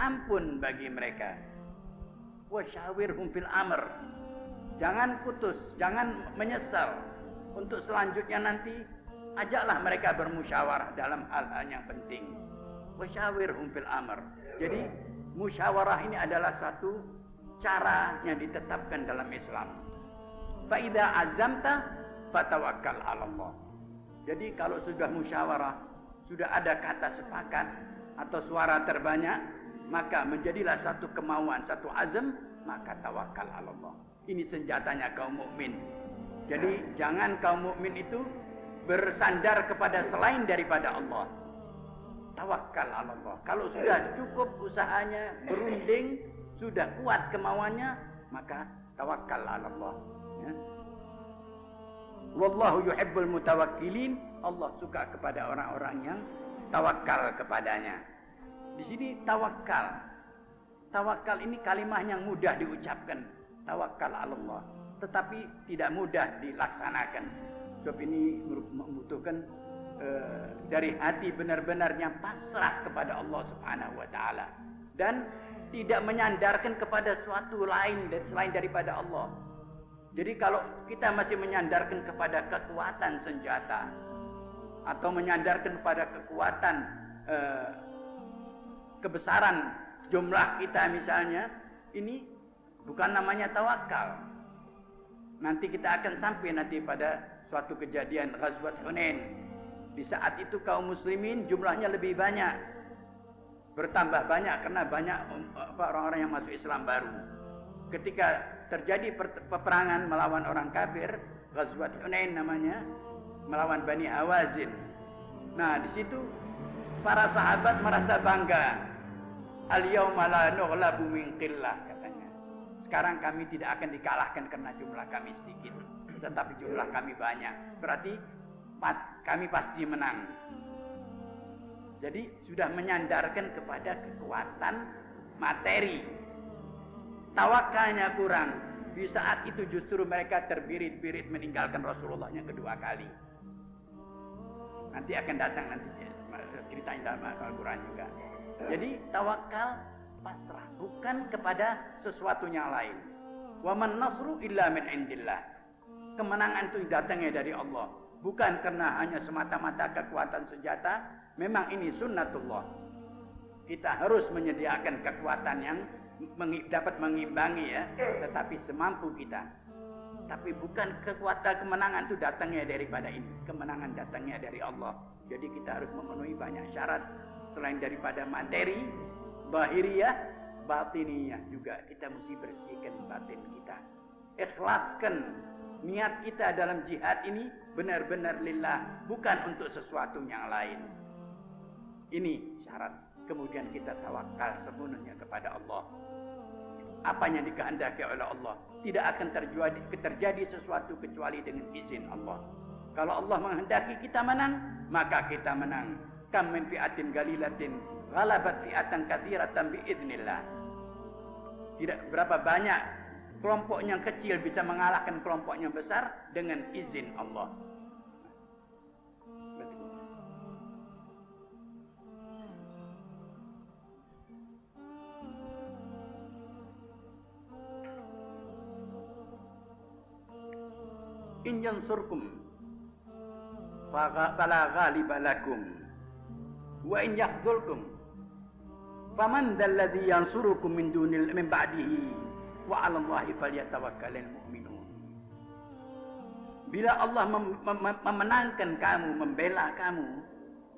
ampun bagi mereka. Wasyawirhum fil amr. Jangan putus, jangan menyesal. Untuk selanjutnya nanti ajaklah mereka bermusyawarah dalam hal-hal yang penting. Wasyawirhum fil amr. Jadi musyawarah ini adalah satu cara yang ditetapkan dalam Islam. Fa idza azamta fatawakkal 'ala Allah. Jadi kalau sudah musyawarah, sudah ada kata sepakat atau suara terbanyak, maka menjadilah satu kemauan, satu azam, maka tawakal 'ala Allah. Ini senjatanya kaum mukmin. Jadi jangan kaum mukmin itu bersandar kepada selain daripada Allah. Tawakal 'ala Allah. Kalau sudah cukup usahanya, berunding, sudah kuat kemauannya, maka tawakal 'ala Allah. Ya. Wallahu yuhibbul mutawakkilin. Allah suka kepada orang-orang yang tawakal kepadanya. Di sini tawakal. Tawakal ini kalimat yang mudah diucapkan. Tawakal 'ala Allah. Tetapi tidak mudah dilaksanakan. Sebab ini membutuhkan dari hati benar-benar yang pasrah kepada Allah Subhanahu wa taala dan tidak menyandarkan kepada suatu lain dan selain daripada Allah. Jadi kalau kita masih menyandarkan kepada kekuatan senjata atau menyandarkan kepada kekuatan kebesaran jumlah kita misalnya, ini bukan namanya tawakal. Nanti kita akan sampai nanti pada suatu kejadian Ghazwat Hunain. Di saat itu kaum muslimin jumlahnya lebih banyak, bertambah banyak karena banyak orang-orang yang masuk Islam baru. Ketika terjadi peperangan melawan orang kafir, Ghazwat Hunain namanya, melawan Bani Hawazin. Nah, di situ para sahabat merasa bangga. Al-yauma la nughlabu min qillah, katanya. Sekarang kami tidak akan dikalahkan karena jumlah kami sedikit, tetapi jumlah kami banyak. Berarti kami pasti menang. Jadi sudah menyandarkan kepada kekuatan materi. Tawakalnya kurang. Di saat itu justru mereka terbirit-birit meninggalkan Rasulullah yang kedua kali. Nanti akan datang nanti ceritanya dalam Al-Quran juga. Jadi tawakal pasrah, bukan kepada sesuatu yang lain. Wa man nasru illa min indillah. Kemenangan itu datangnya dari Allah, bukan karena hanya semata-mata kekuatan senjata. Memang ini sunnatullah. Kita harus menyediakan kekuatan yang dapat mengimbangi ya, tetapi semampu kita. Tapi bukan kekuatan kemenangan itu datangnya daripada ini. Kemenangan datangnya dari Allah. Jadi kita harus memenuhi banyak syarat selain daripada materi, bahiriyah, batiniyah juga. Kita mesti bersihkan batin kita. Ikhlaskan niat kita dalam jihad ini benar-benar lillah, bukan untuk sesuatu yang lain. Ini syarat. Kemudian kita tawakal sepenuhnya kepada Allah. Apa yang dikehendaki oleh Allah tidak akan terjadi sesuatu kecuali dengan izin Allah. Kalau Allah menghendaki kita menang, maka kita menang. Kam min fi'atin galilatin ghalabat fi'atan katsiratan biidznillah. Tidak berapa banyak kelompok yang kecil bisa mengalahkan kelompok yang besar dengan izin Allah. In yansurkum fala ghaliba lakum wa in yakhdhulkum faman dzalladzi yansurukum min ba'dihi wa 'alallahi falyatawakkalul mu'minun. Bila Allah memenangkan kamu, membela kamu,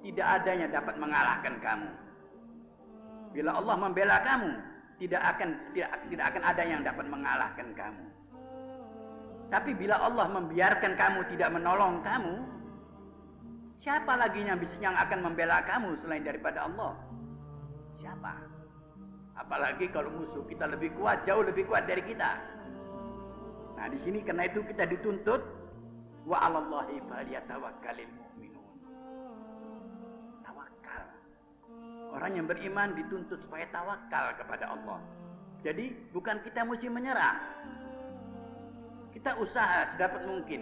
tidak ada yang dapat mengalahkan kamu. Bila Allah membela kamu, tidak akan ada yang dapat mengalahkan kamu. Tapi bila Allah membiarkan kamu, tidak menolong kamu, siapa lagi yang akan membela kamu selain daripada Allah? Siapa? Apalagi kalau musuh kita lebih kuat, jauh lebih kuat dari kita. Nah, di sini karena itu kita dituntut wa 'alallahi falyatawakkalul mu'minun. Tawakal. Orang yang beriman dituntut supaya tawakal kepada Allah. Jadi bukan kita mesti menyerah. Kita usaha sedapat mungkin.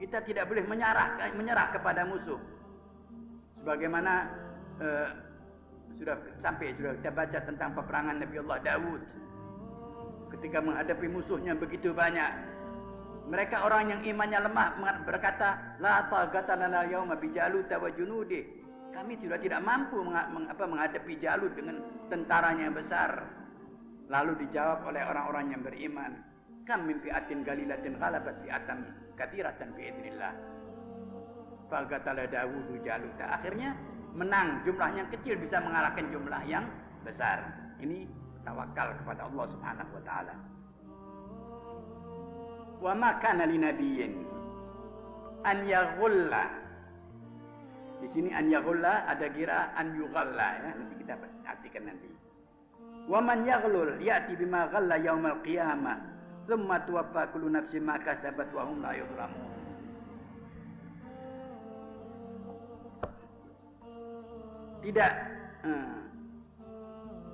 Kita tidak boleh menyerah kepada musuh. Sebagaimana sudah kita baca tentang peperangan Nabi Allah Daud. Ketika menghadapi musuhnya begitu banyak, mereka orang yang imannya lemah berkata, la taqata lana yauma bi Jalut wa junudi. Kami sudah tidak mampu menghadapi Jalut dengan tentaranya yang besar. Lalu dijawab oleh orang-orang yang beriman, kam min fi'atin qalilatin ghalabat fi'atan katsiratan bi idznillah. Faqatala Dawudu Jalut. Akhirnya menang, jumlahnya kecil bisa mengalahkan jumlah yang besar. Ini tawakal kepada Allah Subhanahu wa taala. Wa ma kana linabiyyin an yaghulla. Di sini an yaghulla ada kira an yughalla ya, nanti kita artikan nanti. Wa man yaghlul ya'ti bima ghalla yaumal qiyamah, tsumma tuwaffa kullu nafsin ma kasabat wa hum la yuzlamun.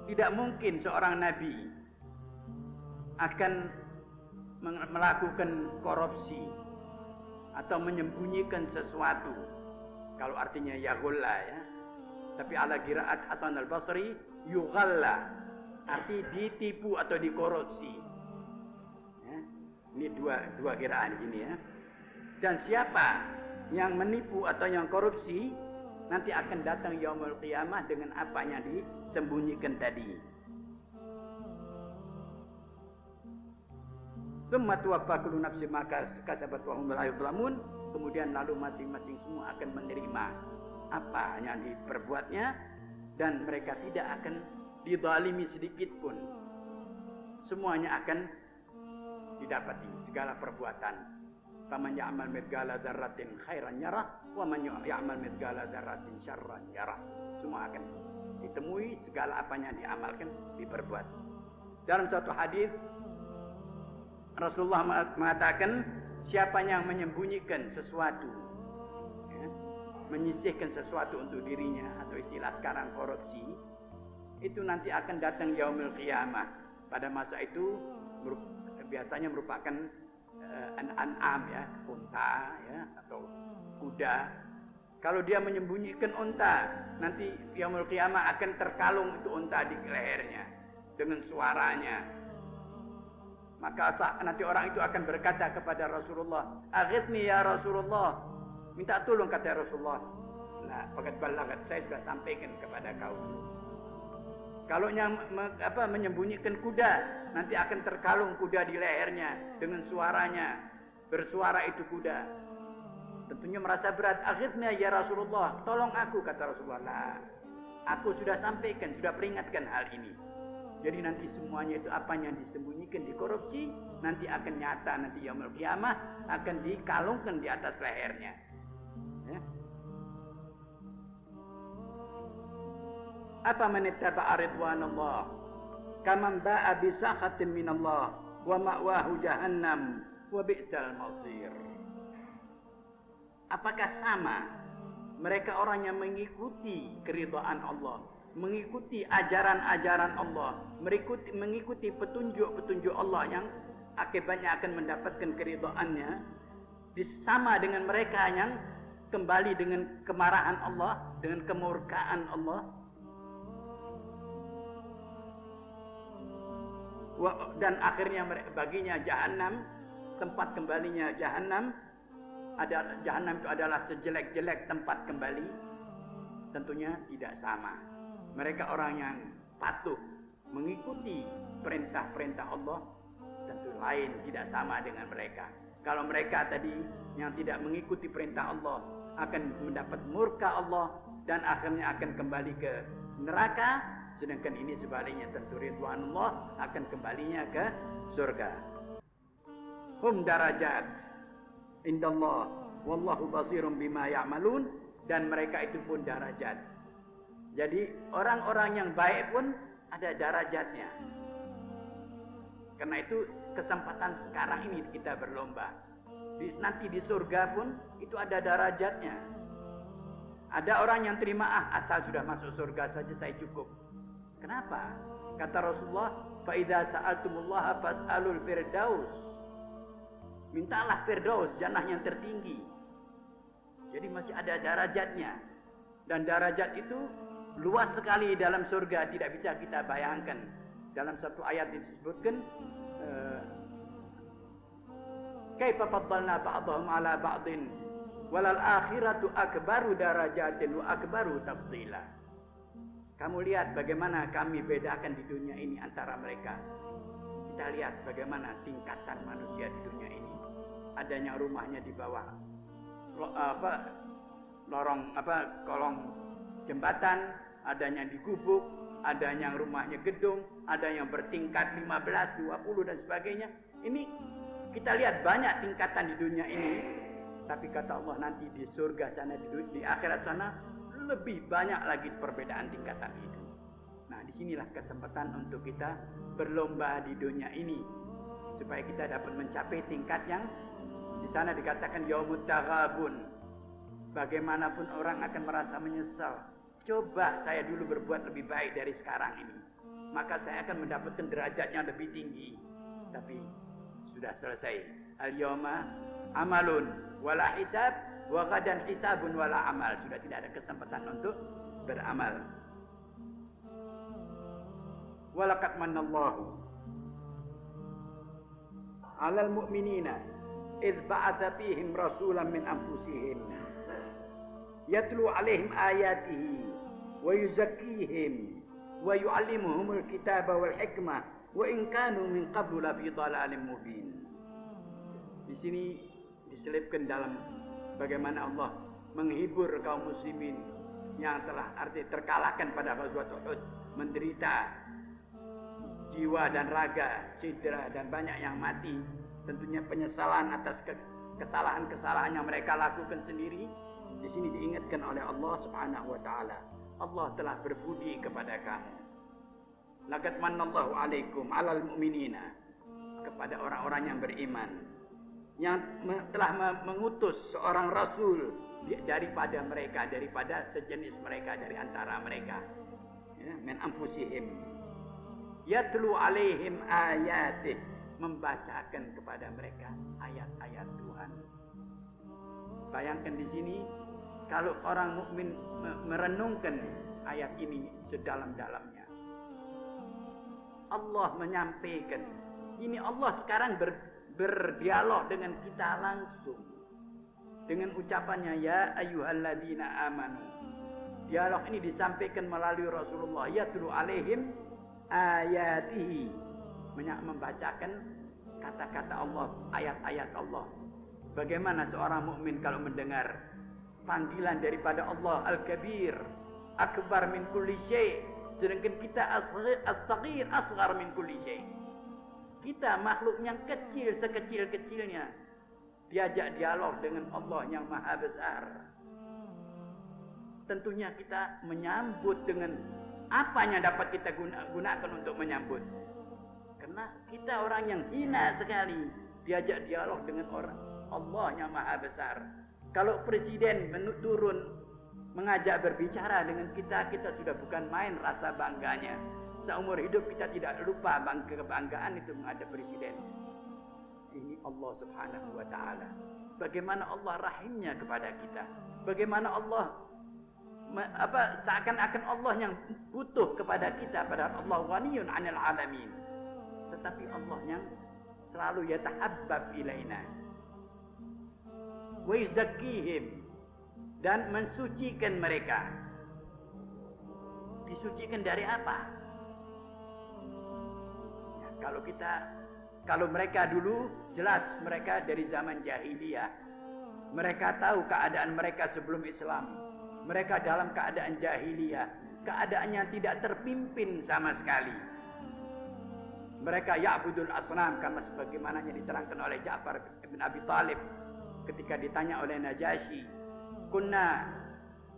Tidak mungkin seorang nabi akan melakukan korupsi atau menyembunyikan sesuatu. Kalau artinya yaghulla ya. Tapi ala qiraat Hasan al-Basri yughalla, arti ditipu atau dikorupsi. Ya. Ini dua qiraat di sini ya. Dan siapa yang menipu atau yang korupsi nanti akan datang yaumul qiyamah dengan apa yang disembunyikan tadi. Tsumma tuwaffa kullu nafsin ma kasabat wa hum la yuzlamun. Kemudian lalu masing-masing semua akan menerima apa yang diperbuatnya dan mereka tidak akan dizalimi sedikit pun. Semuanya akan didapati segala perbuatan. Faman ya'mal mithqala dzarratin khairan yarah wa man ya'mal mithqala dzarratin syarran yarah. Semua akan ditemui segala apa yang diamalkan diperbuat. Dalam suatu hadis Rasulullah mengatakan, siapa yang menyembunyikan sesuatu, ya, menyisihkan sesuatu untuk dirinya, atau istilah sekarang korupsi, itu nanti akan datang yaumul qiyamah. Pada masa itu biasanya merupakan an'am ya, unta ya, atau kuda. Kalau dia menyembunyikan unta, nanti yaumul qiyamah akan terkalung itu unta di lehernya dengan suaranya. Maka nanti orang itu akan berkata kepada Rasulullah, "Aghithni ya Rasulullah." Minta tolong kata Rasulullah. Nah, faqad ballagat, saya sudah sampaikan kepada kau. Kalau yang menyembunyikan kuda, nanti akan terkalung kuda di lehernya dengan suaranya. Bersuara itu kuda. Tentunya merasa berat. "Aghithni ya Rasulullah." Tolong aku kata Rasulullah. Nah, aku sudah sampaikan, sudah peringatkan hal ini. Jadi nanti semuanya itu apa yang disembunyikan di korupsi nanti akan nyata, nanti yaumul qiyamah akan dikalungkan di atas lehernya. Ya. Apa manittaba ridwanallah kaman ba'a bi sakhatin minallah wa ma'wahu jahannam wa bi'sal masir. Apakah sama mereka orang yang mengikuti keridhaan Allah, mengikuti ajaran-ajaran Allah, mengikuti petunjuk-petunjuk Allah yang akibatnya akan mendapatkan keridhaannya, sama dengan mereka yang kembali dengan kemarahan Allah, dengan kemurkaan Allah. Dan akhirnya baginya jahanam, tempat kembalinya jahanam. Jahanam itu adalah sejelek-jelek tempat kembali. Tentunya tidak sama. Mereka orang yang patuh mengikuti perintah-perintah Allah, tentu lain, tidak sama dengan mereka. Kalau mereka tadi yang tidak mengikuti perintah Allah akan mendapat murka Allah dan akhirnya akan kembali ke neraka, sedangkan ini sebaliknya, tentu ridwanullah akan kembalinya ke surga. Hum darajat indallah wallahu basirun bima ya'malun, dan mereka itu pun darajat. Jadi orang-orang yang baik pun ada darajatnya. Karena itu kesempatan sekarang ini kita berlomba. Nanti di surga pun itu ada darajatnya. Ada orang yang terima, asal sudah masuk surga saja saya cukup. Kenapa? Kata Rasulullah, fa idza sa'altumullaha fas'alul firdaus. Mintalah firdaus, jannah yang tertinggi. Jadi masih ada darajatnya. Dan darajat itu luas sekali dalam surga, tidak bisa kita bayangkan. Dalam satu ayat disebutkan kaifa faddalna ba'dahum 'ala ba'din walal akhiratu akbaru darajatin wa akbaru tafdila. Kamu lihat bagaimana kami bedakan di dunia ini antara mereka. Kita lihat bagaimana tingkatan manusia di dunia ini. Ada yang rumahnya di bawah kolong jembatan, adanya di gubuk, ada yang rumahnya gedung, ada yang bertingkat 15, 20 dan sebagainya. Ini kita lihat banyak tingkatan di dunia ini. Tapi kata Allah nanti di surga sana, di akhirat sana lebih banyak lagi perbedaan tingkatan itu. Nah, disinilah kesempatan untuk kita berlomba di dunia ini supaya kita dapat mencapai tingkat yang di sana dikatakan yaumut taghabun. Bagaimanapun orang akan merasa menyesal. Coba saya dulu berbuat lebih baik dari sekarang ini, maka saya akan mendapatkan derajat yang lebih tinggi. Tapi sudah selesai. Al-yawma amalun wala hisab wa ghadan hisabun wala amal. Sudah tidak ada kesempatan untuk beramal. Walaqad manallahu 'alal mu'minina idz ba'atsa fihim rasulan min anfusihim yatlu 'alaihim ayatihi wa yuzakkihim wa yu'allimuhumul kitaba wal hikmah wa in kanu min qablu la fi dhalalin mubin. Di sini diselipkan dalam bagaimana Allah menghibur kaum muslimin yang telah terkalahkan pada Ghazwat Uhud, menderita jiwa dan raga, cedera dan banyak yang mati. Tentunya penyesalan atas kesalahan-kesalahan yang mereka lakukan sendiri. Di sini diingatkan oleh Allah Subhanahu wa taala. Allah telah berbudi kepada kamu. Laqad manallahu 'alaikum 'alal mu'minina, kepada orang-orang yang beriman, yang telah mengutus seorang rasul daripada mereka, daripada sejenis mereka, dari antara mereka, ya, min anfusihim yatlu 'alaihim ayatih, membacakan kepada mereka ayat-ayat Tuhan. Bayangkan di sini kalau orang mukmin merenungkan ayat ini sedalam-dalamnya. Allah menyampaikan. Ini Allah sekarang berdialog dengan kita langsung. Dengan ucapannya ya ayyuhalladzina amanu. Dialog ini disampaikan melalui Rasulullah yatlu 'alaihim ayatihi, membacakan kata-kata Allah, ayat-ayat Allah. Bagaimana seorang mukmin kalau mendengar panggilan daripada Allah Al-Kabir, akbar min kulli syai', sedangkan kita as-saghir asghar min kulli syai'. Kita makhluk yang kecil sekecil-kecilnya diajak dialog dengan Allah yang maha besar. Tentunya kita menyambut dengan apa yang dapat kita gunakan untuk menyambut. Karena kita orang yang hina sekali, diajak dialog dengan orang Allah yang maha besar. Kalau presiden turun mengajak berbicara dengan kita, kita sudah bukan main rasa bangganya. Seumur hidup kita tidak lupa kebanggaan itu menghadap presiden. Ini Allah Subhanahu wa taala. Bagaimana Allah rahimnya kepada kita. Bagaimana Allah seakan-akan Allah yang butuh kepada kita, padahal Allah ghaniyun 'anil 'alamin. Tetapi Allah yang selalu yatahabbab ilaina. Wa yuzakkihim, dan mensucikan mereka. Disucikan dari apa? Ya, kalau mereka dulu jelas mereka dari zaman jahiliyah. Mereka tahu keadaan mereka sebelum Islam. Mereka dalam keadaan jahiliyah, keadaannya tidak terpimpin sama sekali. Mereka ya'budul asnam, kama sebagaimana yang diterangkan oleh Ja'far bin Abi Thalib ketika ditanya oleh Najasyi, kunna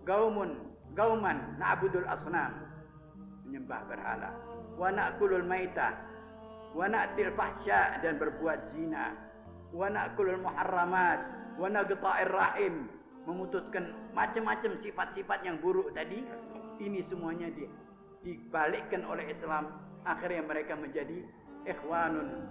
gauman na'budul asnam, menyembah berhala, wa na'kulul maitah, wa na'til fahsya, dan berbuat zina, wa na'kulul muharramat, wa naqta'ir rahim, memutuskan macam-macam sifat-sifat yang buruk tadi. Ini semuanya dibalikkan oleh Islam. Akhirnya mereka menjadi ikhwanun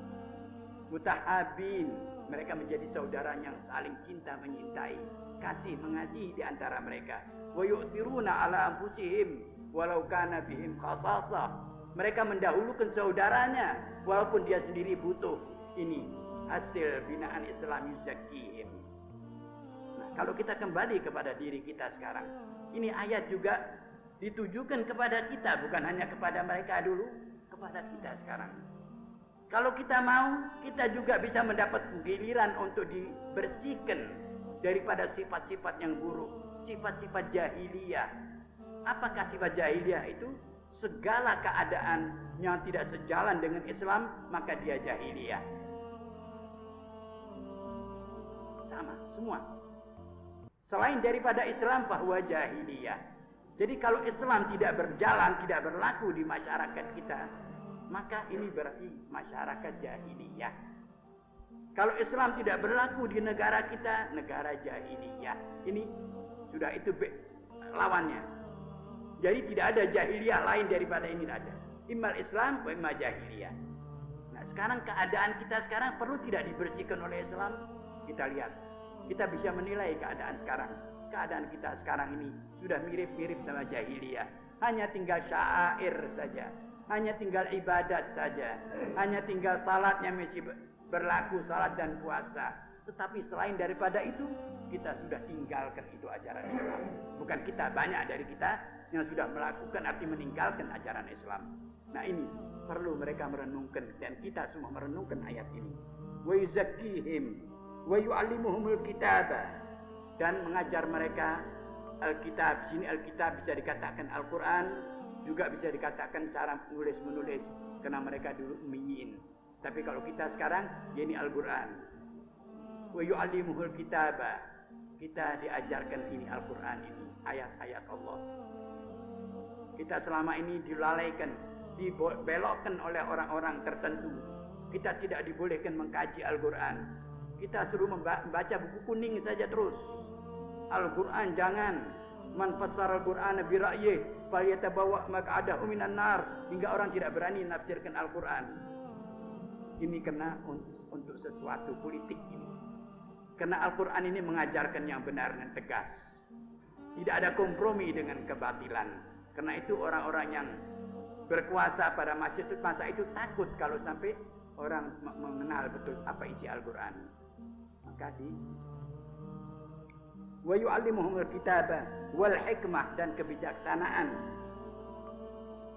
mutahabin. Mereka menjadi saudara yang saling cinta menyintai, kasih mengasihi di antara mereka. Wa yu'thiruna ala anfusihim walau kana bihim khasasah. Mereka mendahulukan saudaranya walaupun dia sendiri butuh. Ini hasil binaan Islam yuzakihim. Nah, kalau kita kembali kepada diri kita sekarang, ini ayat juga ditujukan kepada kita, bukan hanya kepada mereka dulu, kepada kita sekarang. Kalau kita mau, kita juga bisa mendapat giliran untuk dibersihkan daripada sifat-sifat yang buruk, sifat-sifat jahiliyah. Apakah sifat jahiliyah itu? Segala keadaan yang tidak sejalan dengan Islam, maka dia jahiliyah. Sama, semua. Selain daripada Islam, bahwa jahiliyah. Jadi kalau Islam tidak berjalan, tidak berlaku di masyarakat kita, maka ini berarti masyarakat jahiliyah. Kalau Islam tidak berlaku di negara kita, negara jahiliyah. Ini sudah itu lawannya. Jadi tidak ada jahiliyah lain daripada ini, tidak ada. Immal Islam wa imma jahiliyah. Nah, sekarang keadaan kita sekarang perlu tidak dibersihkan oleh Islam? Kita lihat. Kita bisa menilai keadaan sekarang. Keadaan kita sekarang ini sudah mirip-mirip sama jahiliyah. Hanya tinggal syair saja. Hanya tinggal ibadat saja. Hanya tinggal salatnya masih berlaku, salat dan puasa. Tetapi selain daripada itu, kita sudah tinggalkan itu ajaran Islam. Bukan kita, banyak dari kita yang sudah melakukan arti meninggalkan ajaran Islam. Nah, ini perlu mereka merenungkan, dan kita semua merenungkan ayat ini. Wa yuzakkihim wa yu'allimuhumul kitaba, dan mengajar mereka Alkitab. Sini Alkitab bisa dikatakan Al-Quran, juga bisa dikatakan cara menulis, karena mereka dulu ummiyin. Tapi kalau kita sekarang, ini Al-Quran. Wa yu'allimuhul kitaba, kita diajarkan ini Al-Quran ini, ayat-ayat Allah. Kita selama ini dilalaikan, dibelokkan oleh orang-orang tertentu. Kita tidak dibolehkan mengkaji Al-Quran. Kita suruh membaca buku kuning saja terus. Al-Quran jangan. Man fassara Al-Quran bi ra'yih falyatabawa maq'adahu minan nar. Hingga orang tidak berani menafsirkan Al-Quran. Ini karena untuk sesuatu politik ini. Karena Al-Quran ini mengajarkan yang benar dan tegas. Tidak ada kompromi dengan kebatilan. Karena itu orang-orang yang berkuasa pada masa itu takut kalau sampai orang mengenal betul apa isi Al-Quran. Maka wa yu'allimuhumul kitaba wal hikmah, dan kebijaksanaan.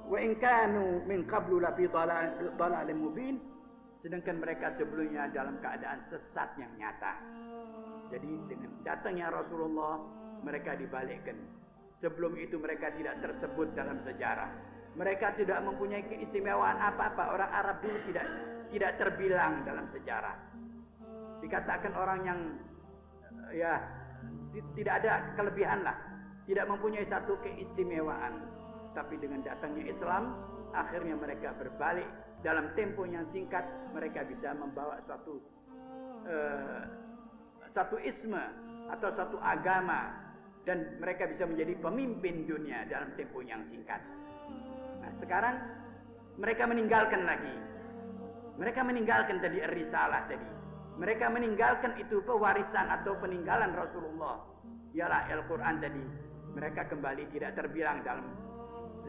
Wa in kanu min qablu la fi dhalalin mubin, sedangkan mereka sebelumnya dalam keadaan sesat yang nyata. Jadi dengan datangnya Rasulullah, mereka dibalikkan. Sebelum itu mereka tidak tersebut dalam sejarah. Mereka tidak mempunyai keistimewaan apa-apa. Orang Arab dulu tidak terbilang dalam sejarah. Dikatakan orang yang tidak ada kelebihan lah. Tidak mempunyai satu keistimewaan. Tapi dengan datangnya Islam, akhirnya mereka berbalik. Dalam tempo yang singkat, mereka bisa membawa satu isme atau satu agama, dan mereka bisa menjadi pemimpin dunia dalam tempo yang singkat. Nah, sekarang mereka meninggalkan lagi. Mereka meninggalkan tadi risalah tadi. Mereka meninggalkan itu pewarisan atau peninggalan Rasulullah. Ialah Al-Quran tadi. Mereka kembali tidak terbilang dalam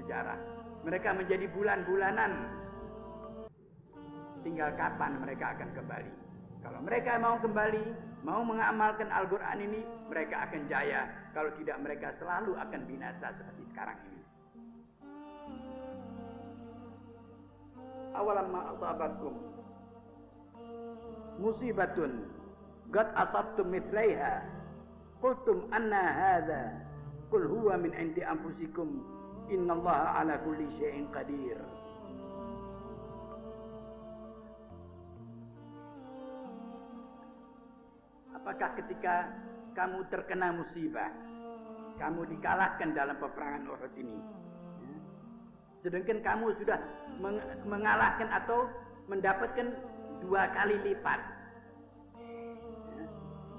sejarah. Mereka menjadi bulan-bulanan. Tinggal kapan mereka akan kembali. Kalau mereka mau kembali, mau mengamalkan Al-Quran ini, mereka akan jaya. Kalau tidak, mereka selalu akan binasa seperti sekarang ini. Awalamma asabakum musibatun qad asabtum mithlaiha qultum anna hadha qul huwa min indi anfusikum innallaha ala kulli syai'in qadir. Apakah ketika kamu terkena musibah, kamu dikalahkan dalam peperangan Uhud ini, sedangkan kamu sudah mengalahkan atau mendapatkan 2 kali lipat,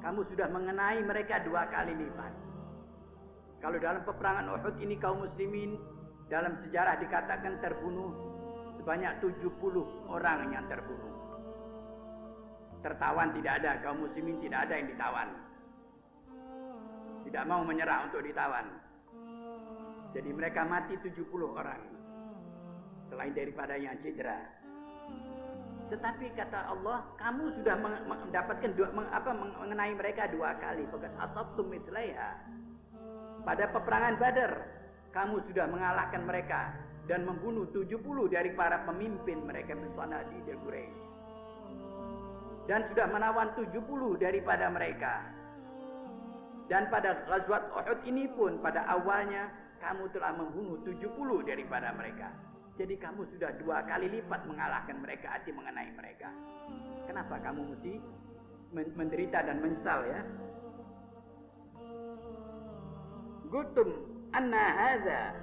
kamu sudah mengenai mereka 2 kali lipat. Kalau dalam peperangan Uhud ini kaum muslimin dalam sejarah dikatakan terbunuh sebanyak 70 orang yang terbunuh. Tertawan tidak ada, kaum muslimin tidak ada yang ditawan. Tidak mau menyerah untuk ditawan. Jadi mereka mati 70 orang. Selain daripada yang cedera. Tetapi kata Allah, kamu sudah mendapatkan mengenai mereka 2 kali. Faqad asabtum mithlaiha. Pada peperangan Badar, kamu sudah mengalahkan mereka dan membunuh 70 dari para pemimpin mereka bersanadi di Quraisy. Dan sudah menawan 70 daripada mereka. Dan pada Ghazwat Uhud ini pun pada awalnya kamu telah membunuh 70 daripada mereka. Jadi kamu sudah 2 kali lipat mengalahkan mereka, arti mengenai mereka. Kenapa kamu mesti menderita dan menyesal ya? Gutum anna hadza,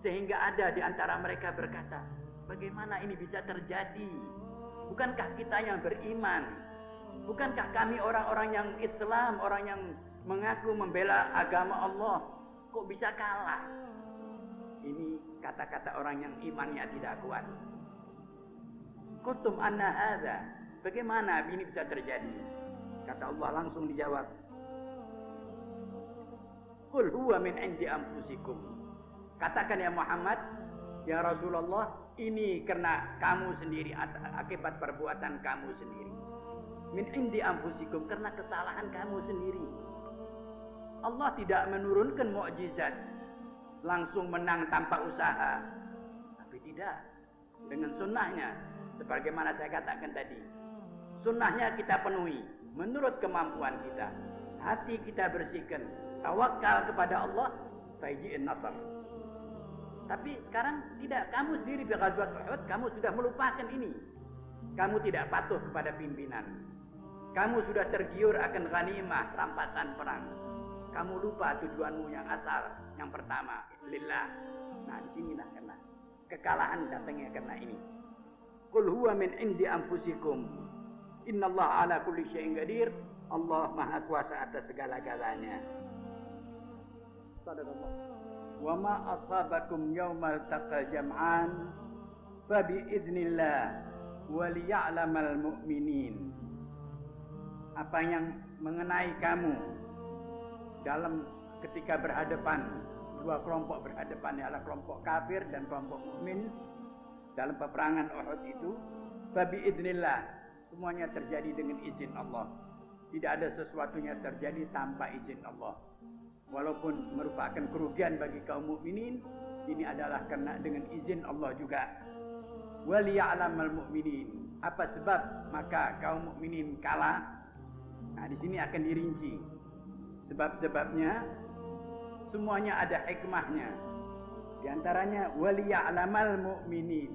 sehingga ada di antara mereka berkata, bagaimana ini bisa terjadi? Bukankah kita yang beriman? Bukankah kami orang-orang yang Islam, orang yang mengaku membela agama Allah, kok bisa kalah? Ini kata-kata orang yang imannya tidak kuat. Gutum anna hadza, bagaimana ini bisa terjadi? Kata Allah langsung dijawab, qul huwa min indi anfusikum. Katakan ya Muhammad, ya Rasulullah, ini karena kamu sendiri, akibat perbuatan kamu sendiri. Min indi anfusikum, karena kesalahan kamu sendiri. Allah tidak menurunkan mukjizat langsung menang tanpa usaha. Tapi tidak, dengan sunnahnya, sebagaimana saya katakan tadi, sunnahnya kita penuhi menurut kemampuan kita. Hati kita bersihkan, tawakal kepada Allah, faji'in nasr. Tapi sekarang tidak, kamu sendiri di Ghazwat Uhud, kamu sudah melupakan ini. Kamu tidak patuh kepada pimpinan. Kamu sudah tergiur akan ghanimah, rampasan perang. Kamu lupa tujuanmu yang asal, yang pertama, lillah. Nah, disinilah karena kekalahan datangnya karena ini. Qul huwa min indi anfusikum. Innallaha ala kulli syai'in qadir. Allah Maha Kuasa atas segala-galanya. Sadaqallah. Wa ma asabakum yaumal taqal jam'an fa bi idznillah wa liya'lamal mu'minin. Apa yang mengenai kamu dalam ketika berhadapan, 2 kelompok berhadapan, ialah kelompok kafir dan kelompok mukmin dalam peperangan Uhud itu, fa bi idznillah, semuanya terjadi dengan izin Allah. Tidak ada sesuatunya terjadi tanpa izin Allah. Walaupun merupakan kerugian bagi kaum mukminin, ini adalah karena dengan izin Allah juga. Waliya'lamal mu'minin. Apa sebab maka kaum mukminin kalah? Nah, di sini akan dirinci. Sebab-sebabnya semuanya ada hikmahnya. Di antaranya waliya'lamal mu'minin.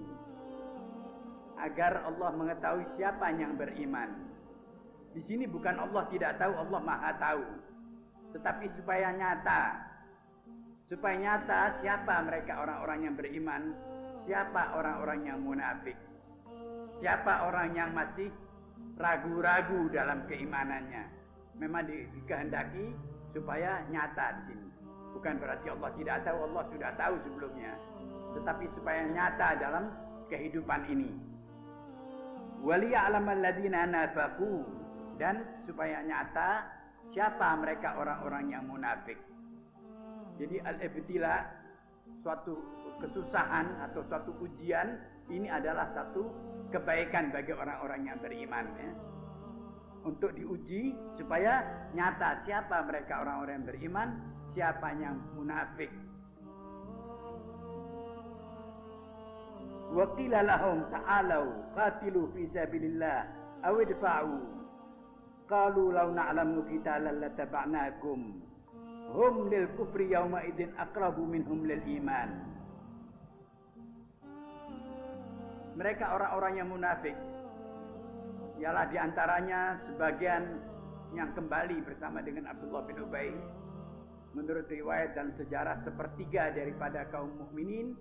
Agar Allah mengetahui siapa yang beriman. Di sini bukan Allah tidak tahu, Allah Maha tahu. Tetapi supaya nyata siapa mereka orang-orang yang beriman, siapa orang-orang yang munafik, siapa orang yang masih ragu-ragu dalam keimanannya. Memang dikehendaki supaya nyata di sini. Bukan berarti Allah tidak tahu, Allah sudah tahu sebelumnya. Tetapi supaya nyata dalam kehidupan ini. Waliya'lamal ladzina nafaqu, dan supaya nyata siapa mereka orang-orang yang munafik. Jadi al-ibtila, suatu kesusahan atau suatu ujian, ini adalah satu kebaikan bagi orang-orang yang beriman ya. Untuk diuji supaya nyata siapa mereka orang-orang yang beriman, siapa yang munafik. Wa qila lahum ta'alu qatilu fi sabilillah aw idfa'u. Qalu law na'lamu qitalan lataba'nakum. Hum lil kufri yawma idzin aqrabu minhum lil iman. Mereka orang-orang yang munafik. Ialah diantaranya sebagian yang kembali bersama dengan Abdullah bin Ubay. Menurut riwayat dan sejarah, sepertiga daripada kaum mukminin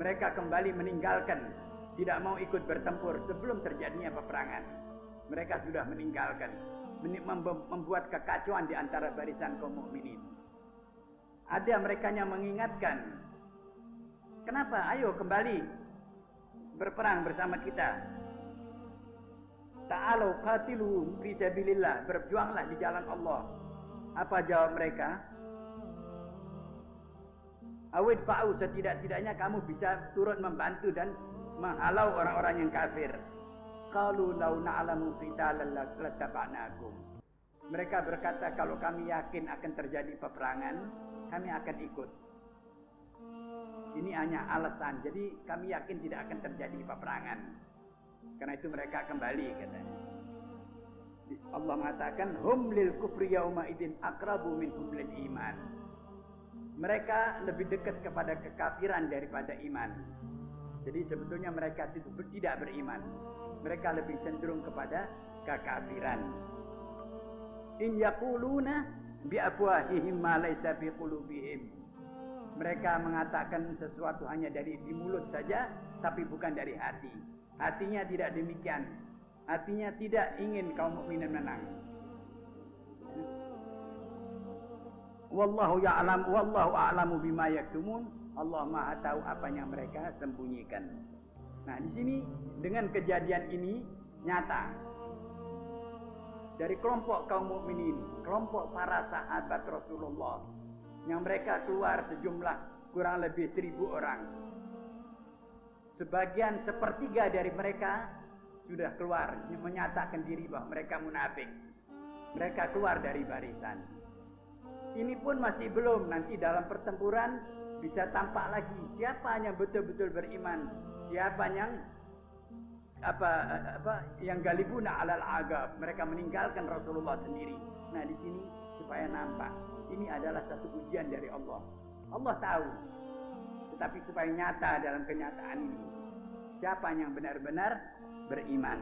mereka kembali meninggalkan, tidak mau ikut bertempur sebelum terjadinya peperangan. Mereka sudah meninggalkan, membuat kekacauan di antara barisan kaum mukminin. Ada mereka yang mengingatkan, kenapa? Ayo kembali berperang bersama kita. Ta'alu qatilu fi sabilillah, berjuanglah di jalan Allah. Apa jawab mereka? Awid fa'u, setidak-tidaknya kamu bisa turut membantu dan menghalau orang-orang yang kafir. Qalu law na'lamu qitalan lattaba'nakum. Mereka berkata, kalau kami yakin akan terjadi peperangan, kami akan ikut. Ini hanya alasan. Jadi kami yakin tidak akan terjadi peperangan. Karena itu mereka kembali, katanya. Allah mengatakan, hum lil kufri yauma idin aqrabu minhum lil iman. Mereka lebih dekat kepada kekafiran daripada iman. Jadi sebetulnya mereka itu tidak beriman. Mereka lebih cenderung kepada kekafiran. In yaquluna bi afwahihim ma laysa fi qulubihim. Mereka mengatakan sesuatu hanya dari di mulut saja, tapi bukan dari hati. Hatinya tidak demikian. Hatinya tidak ingin kaum mukminin menang. Wallahu ya'lam, wallahu a'lamu bima yaktumun. Allah Maha tahu apa yang mereka sembunyikan. Nah, di sini dengan kejadian ini nyata dari kelompok kaum mukminin, kelompok para sahabat Rasulullah, yang mereka keluar sejumlah kurang lebih 1.000 orang. Sebagian sepertiga dari mereka sudah keluar menyatakan diri bahwa mereka munafik. Mereka keluar dari barisan. Ini pun masih belum, nanti dalam pertempuran bisa tampak lagi siapa yang betul-betul beriman, siapa yang yang galibuna alal agab, mereka meninggalkan Rasulullah sendiri. Nah, di sini supaya nampak ini adalah satu ujian dari Allah. Allah tahu, tetapi supaya nyata dalam kenyataan ini siapa yang benar-benar beriman.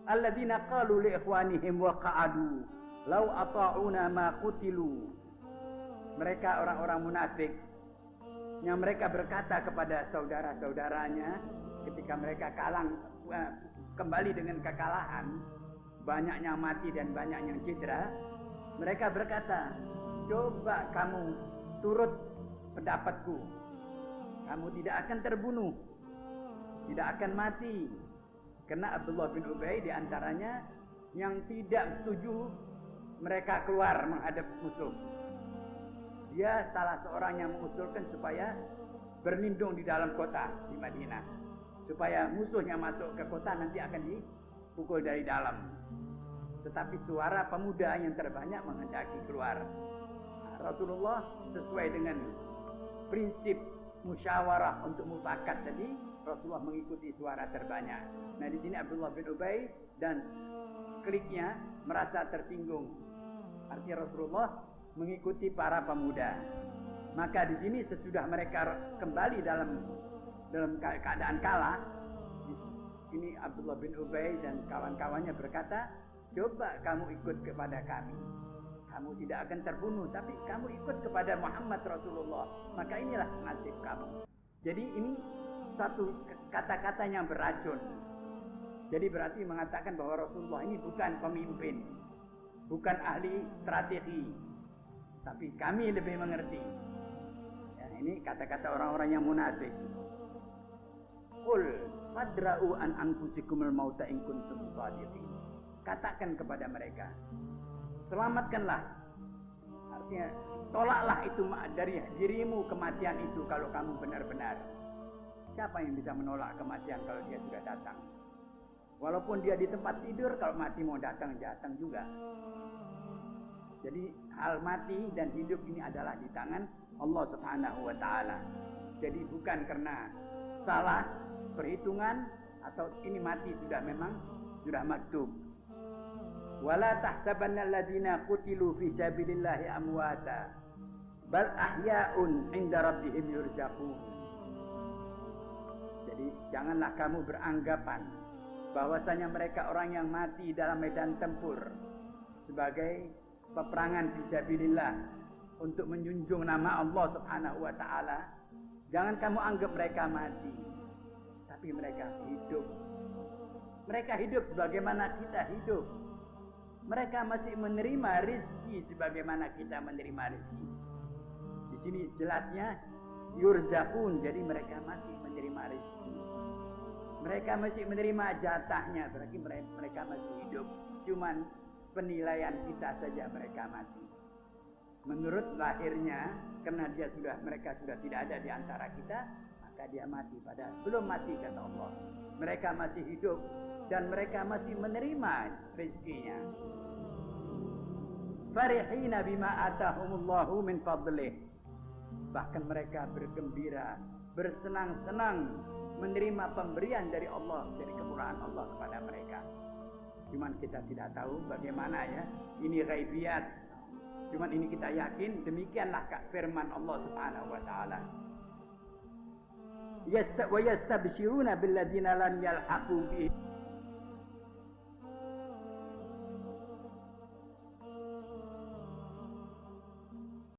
Alladzina qalu li ikhwanihim wa qa'adu law ata'una ma qutilu. Mereka orang-orang munafik yang mereka berkata kepada saudara-saudaranya ketika mereka kembali dengan kekalahan, banyak yang mati dan banyak yang cedera, mereka berkata, coba kamu turut pendapatku, kamu tidak akan terbunuh, tidak akan mati. Karena Abdullah bin Ubay diantaranya yang tidak setuju mereka keluar menghadap musuh. Dia salah seorang yang mengusulkan supaya berlindung di dalam kota di Madinah, supaya musuhnya masuk ke kota nanti akan dipukul dari dalam. Tetapi suara pemuda yang terbanyak menghendaki keluar. Nah, Rasulullah sesuai dengan prinsip musyawarah untuk mufakat tadi, Rasulullah mengikuti suara terbanyak. Nah, di sini Abdullah bin Ubay dan kliknya merasa tersinggung. Artinya Rasulullah mengikuti para pemuda. Maka di sini sesudah mereka kembali dalam keadaan kalah, ini Abdullah bin Ubay dan kawan-kawannya berkata, coba kamu ikut kepada kami. Kamu tidak akan terbunuh, tapi kamu ikut kepada Muhammad Rasulullah. Maka inilah nasib kamu. Jadi ini satu kata-kata yang beracun. Jadi berarti mengatakan bahwa Rasulullah ini bukan pemimpin, bukan ahli strategi, tapi kami lebih mengerti. Ya, ini kata-kata orang-orang yang munafik. Qul fadra'u an anfusikumul mauta in kuntum shadiqin. Katakan kepada mereka, selamatkanlah. Artinya tolaklah itu dari dirimu kematian itu kalau kamu benar-benar. Siapa yang bisa menolak kematian kalau dia sudah datang? Walaupun dia di tempat tidur, kalau mati mau datang juga. Jadi hal mati dan hidup ini adalah di tangan Allah Subhanahu wa taala. Jadi bukan karena salah perhitungan atau ini mati sudah maktub. Wala tahsabanna alladziina qutilu fi sabilillahi amwata bal ahya'un 'inda rabbihim yurzaqun. Jadi janganlah kamu beranggapan bahwasanya mereka orang yang mati dalam medan tempur sebagai peperangan fisabilillah untuk menjunjung nama Allah Subhanahu wa taala. Jangan kamu anggap mereka mati, tapi mereka hidup. Mereka hidup sebagaimana kita hidup. Mereka masih menerima rezeki sebagaimana kita menerima rezeki. Di sini jelasnya yurzaqun, jadi mereka masih menerima rezeki. Mereka masih menerima jatahnya, berarti mereka masih hidup. Cuman penilaian kita saja mereka mati. menurut lahirnya, karena mereka sudah tidak ada di antara kita, maka dia mati. Padahal belum mati, kata Allah. Mereka masih hidup dan mereka masih menerima rezekinya. Farihina bima atahumullahu min fadlih. Bahkan mereka bergembira, bersenang-senang menerima pemberian dari Allah, dari kemurahan Allah kepada mereka. Cuman kita tidak tahu bagaimana ya, ini ghaibiyat. Cuman ini kita yakin, demikianlah firman Allah Subhanahu wa taala. Wa yastabshiruna billadzina lam yalhaqu bihim